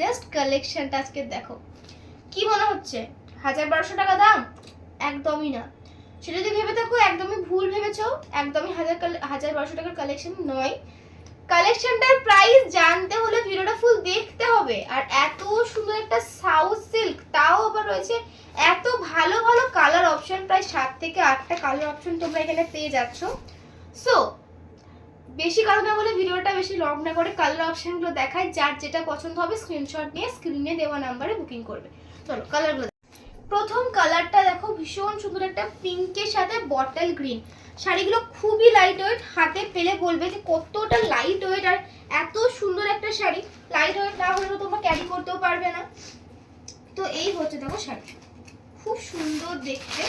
Just কালেকশনটা আজকে দেখো। কি মনে হচ্ছে ১,০০০-১,২০০ টাকা দাম? একদমই না। সেটা যদি ভেবে থাকো একদমই ভুল ভেবেছো। একদমই ১,০০০-১,২০০ টাকার কালেকশন নয়। কালেকশনটার প্রাইস জানতে হলে ভিডিওটা ফুল দেখতে হবে। আর এত সুন্দর একটা সাউথ সিল্ক, তাও আবার রয়েছে এত ভালো ভালো কালার অপশন, প্রায় ৭ থেকে ৮টা কালার অপশন তোমরা এখানে পেয়ে যাচ্ছ। সো বেশি কথা না বলে ভিডিওটা বেশি লং না করে কালার অপশনগুলো দেখায়, যার যেটা পছন্দ হবে স্ক্রিনশট নিয়ে স্ক্রিনে দেওয়া নাম্বারে বুকিং করবে। চলো কালারগুলো। প্রথম কালারটা দেখো, ভীষণ সুন্দর একটা পিঙ্কের সাথে বটল গ্রিন। শাড়িগুলো খুবই লাইট ওয়েট, হাতে পেলে বলবে যে কতটা লাইট ওয়েট। আর এত সুন্দর একটা শাড়ি, লাইট ওয়েট না হলে তো তোমরা ক্যারি করতেও পারবে না। তো এই হচ্ছে দেখো শাড়ি, খুব সুন্দর দেখতে,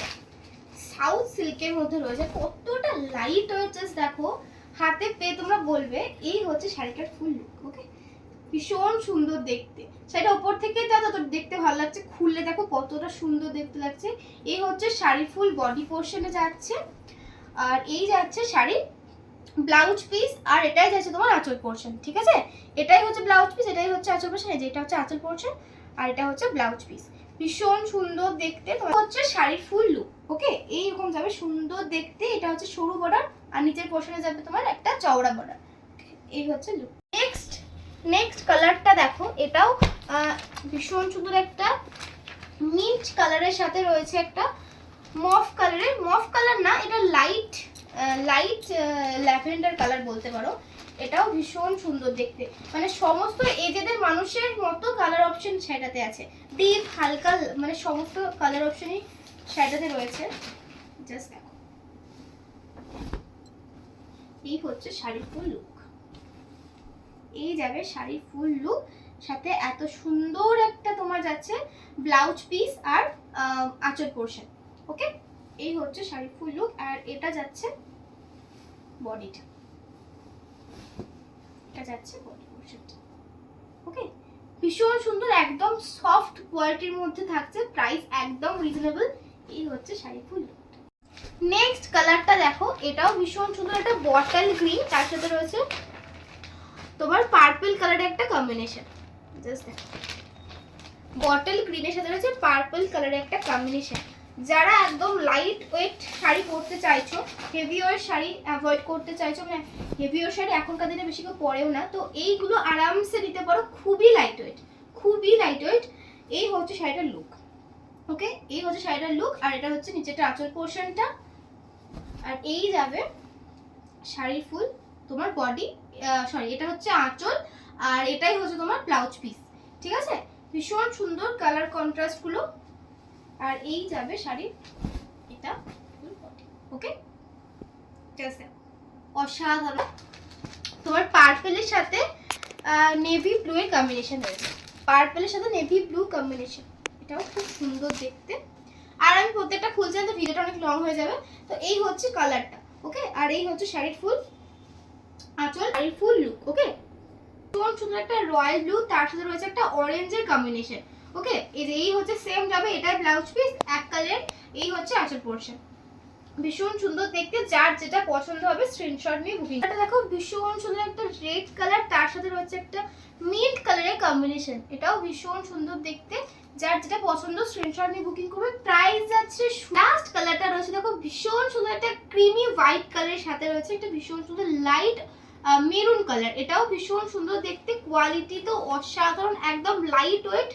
সাউথ সিল্কের মধ্যে রয়েছে, কতটা লাইট ওয়েট জাস্ট দেখো, হাতে পেয়ে তোমরা বলবে। এই হচ্ছে শাড়িটার ফুল লুক। ওকে, ভীষণ সুন্দর দেখতে। শাড়িটা উপর থেকে তত দেখতে ভালো লাগছে, খুললে দেখো কতটা সুন্দর দেখতে লাগছে। এই হচ্ছে শাড়ি ফুল বডি পোর্শনে যাচ্ছে, আর এই যাচ্ছে শাড়ি ব্লাউজ পিস, আর এটাই যাচ্ছে তোমার আঁচল পোর্শন। ঠিক আছে, এটাই হচ্ছে ব্লাউজ পিস, এটাই হচ্ছে আঁচল পোর্শন, এই যে এটা হচ্ছে আঁচল পোর্শন, আর এটা হচ্ছে ব্লাউজ পিস। ভীষণ সুন্দর দেখতে। তোমার হচ্ছে শাড়ির ফুল লুক। ওকে, এইরকম যাবে সুন্দর দেখতে। এটা হচ্ছে সরু বর্ডার, আর নিচের পোর্শনে যাবে তোমার একটা চওড়া বর্ডার। এই হচ্ছে লুক। নেক্সট কালারটা দেখো, এটাও ভীষণ সুন্দর একটা মিন্ট কালারের সাথে রয়েছে একটা মফ কালারের, মফ কালার না, এটা লাইট ল্যাভেন্ডার কালার বলতে পারো। এটাও ভীষণ সুন্দর দেখতে, মানে সমস্ত এজেদের মানুষের মতো কালার অপশন শাড়িটাতে আছে। ডিপ হালকা মানে সমস্ত কালার অপশনই শাড়িটাতে রয়েছে। জাস্ট দেখো, এই হচ্ছে শাড়ির ফুল লুক। এই যাবে শাড়ির ফুল লুক, সাথে এত সুন্দর একটা তোমার যাচ্ছে ব্লাউজ পিস আর আঁচল পোর্শন। ওকে, এই হচ্ছে শাড়ির ফুল লুক, আর এটা যাচ্ছে বডিটা, এটা যাচ্ছে বডি পোর্শনটা। ওকে, ভীষণ সুন্দর, একদম সফট কোয়ালিটির মধ্যে থাকছে, প্রাইস একদম রিজনেবল। এই হচ্ছে শাড়ির ফুল লুক। নেক্সট কালারটা দেখো, এটাও ভীষণ সুন্দর একটা বটল গ্রিন, তার সাথে রয়েছে তোমার পার্পল কালারের একটা কম্বিনেশন। জাস্ট দেখো, বটল গ্রিনের সাথে রয়েছে পার্পল কালারের একটা কম্বিনেশন। যারা একদম লাইট ওয়েট শাড়ি পরতে চাইছো, হেভি ওয়েট শাড়ি অ্যাভয়েড করতে চাইছো, মানে হেভি ওয়েট শাড়ি এখনকার দিনে বেশি কেউ পরেও না, তো এইগুলো আরামসে নিতে পারো, খুবই লাইট ওয়েট, খুবই লাইট ওয়েট। এই হচ্ছে শাড়িটার লুক। ওকে, এই হচ্ছে শাড়িটার লুক, আর এটা হচ্ছে নিচেটা আঁচল পোর্শনটা, আর এই যাবে শাড়ির ফুল তোমার বডি, সরি এটা হচ্ছে আঁচল, আর এটাই হচ্ছে তোমার ব্লাউজ পিস। ঠিক আছে, ভীষণ সুন্দর কালার কন্ট্রাস্ট গুলো, আর এই যাবে শাড়ির এটা ফুল বডি। ওকে, জাস্ট অসাধারণ। তোমার পার্পলের সাথে নেভি ব্লু এর কম্বিনেশন রয়েছে, পার্পলের সাথে নেভি ব্লু কম্বিনেশন, এটাও খুব সুন্দর দেখতে। আর আমি প্রত্যেকটা খুলছি না, তো ভিডিওটা অনেক লং হয়ে যাবে। তো এই হচ্ছে কালারটা। ওকে, আর এই হচ্ছে শাড়ির ফুল আঁচল, শাড়ির ফুল লুক। ওকে, ভীষণ সুন্দর একটা রয়্যাল ব্লু, তার সাথে রয়েছে একটা অরেঞ্জের কম্বিনেশন। ওকে, এই হচ্ছে সেম যাবে, এটাই ব্লাউজ পিস এক কালার, এই হচ্ছে আঁচল পোর্শন। ভীষণ সুন্দর দেখতে, যার যেটা পছন্দ হবে স্ক্রিনশট নিয়ে বুকিং। এটা দেখো, ভীষণ সুন্দর একটা রেড কালার, তার সাথে রয়েছে একটা মিন্ট কালারের কম্বিনেশন, এটাও ভীষণ সুন্দর দেখতে। যার যেটা পছন্দ স্ক্রিনশট নিয়ে বুকিং করবে। প্রাইস যাচ্ছে, লাস্ট কালারটা রয়েছে দেখো, ভীষণ সুন্দর একটা ক্রিমি হোয়াইট কালারের সাথে রয়েছে একটা ভীষণ সুন্দর লাইট মেরুন কালার, এটাও ভীষণ সুন্দর দেখতে। কোয়ালিটি তো অসাধারণ, একদম লাইট ওয়েট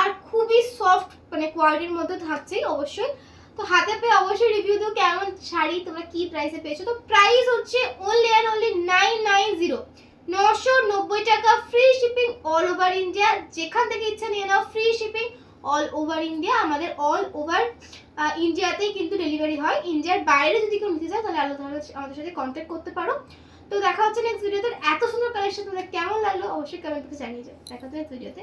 আর খুবই সফট, মানে কোয়ালিটির মধ্যে থাকছেই অবশ্যই। তো হাতে পেয়ে অবশ্যই রিভিউ দিও কেমন শাড়ি, তোমরা কি প্রাইসে পেয়েছো। তো প্রাইস হচ্ছে অনলি অ্যান্ড অনলি 990, 990 টাকা, free shipping all over India. যেখান থেকে ইচ্ছা নিয়ে নাও, free shipping all over India. আমাদের অল ওভার ইন্ডিয়াতেই কিন্তু ডেলিভারি হয়। ইন্ডিয়ার বাইরে যদি কেউ নিতে চায় তাহলে আলাদা আমাদের সাথে কন্ট্যাক্ট করতে পারো। তো দেখা হচ্ছে নেক্সট ভিডিওতে। এত সুন্দর কালেকশন তোমাদের কেমন লাগলো অবশ্যই কমেন্ট করে জানিয়ে যাও। দেখা হচ্ছে নেক্সট ভিডিওতে।